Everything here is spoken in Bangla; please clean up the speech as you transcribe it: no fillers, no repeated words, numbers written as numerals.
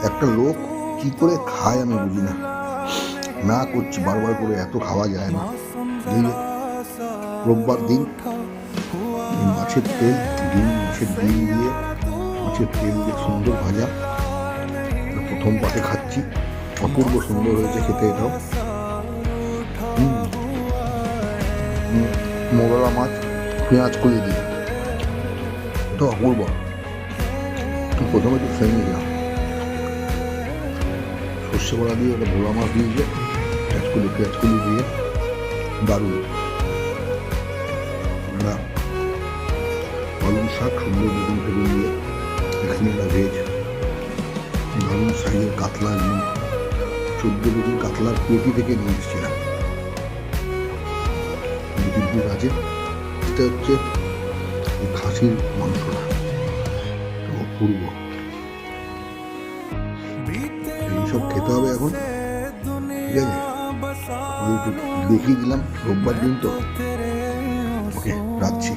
একটা লোক কি করে খায় আমি বুঝি না। না করছি বারবার করে, এত খাওয়া যায় না। এই যে রোববার দিন মাছের তেল, মাছের ডিম দিয়ে, মাছের তেল দিয়ে সুন্দর ভাজা, প্রথম পাতে খাচ্ছি। অপূর্ব সুন্দর হয়েছে খেতে এটাও। মোরলা মাছ পেঁয়াজ কলি দিয়ে, এটা অপূর্ব। প্রথমে তো ফেলে দিলাম সর্ষে বড়া দিয়ে, ওটা ভোলা মাছ দিয়েছে, পেঁয়াজ কলি দিয়ে দারুণ। আমরা পালং শাক সুন্দর বেগুন ফেগুন দিয়ে, এখানে ভেজ দারুণ সাইজের কাতলা, একদম 14 কেজি কাতলার পেটি থেকে নিয়ে এসেছিলাম। আছে, এটা হচ্ছে খাসির মাংসটা, অপূর্ব। এইসব খেতে হবে এখন, ঠিক আছে? দেখিয়ে দিলাম, রোববার দিন তো। ওকে, রাখছি।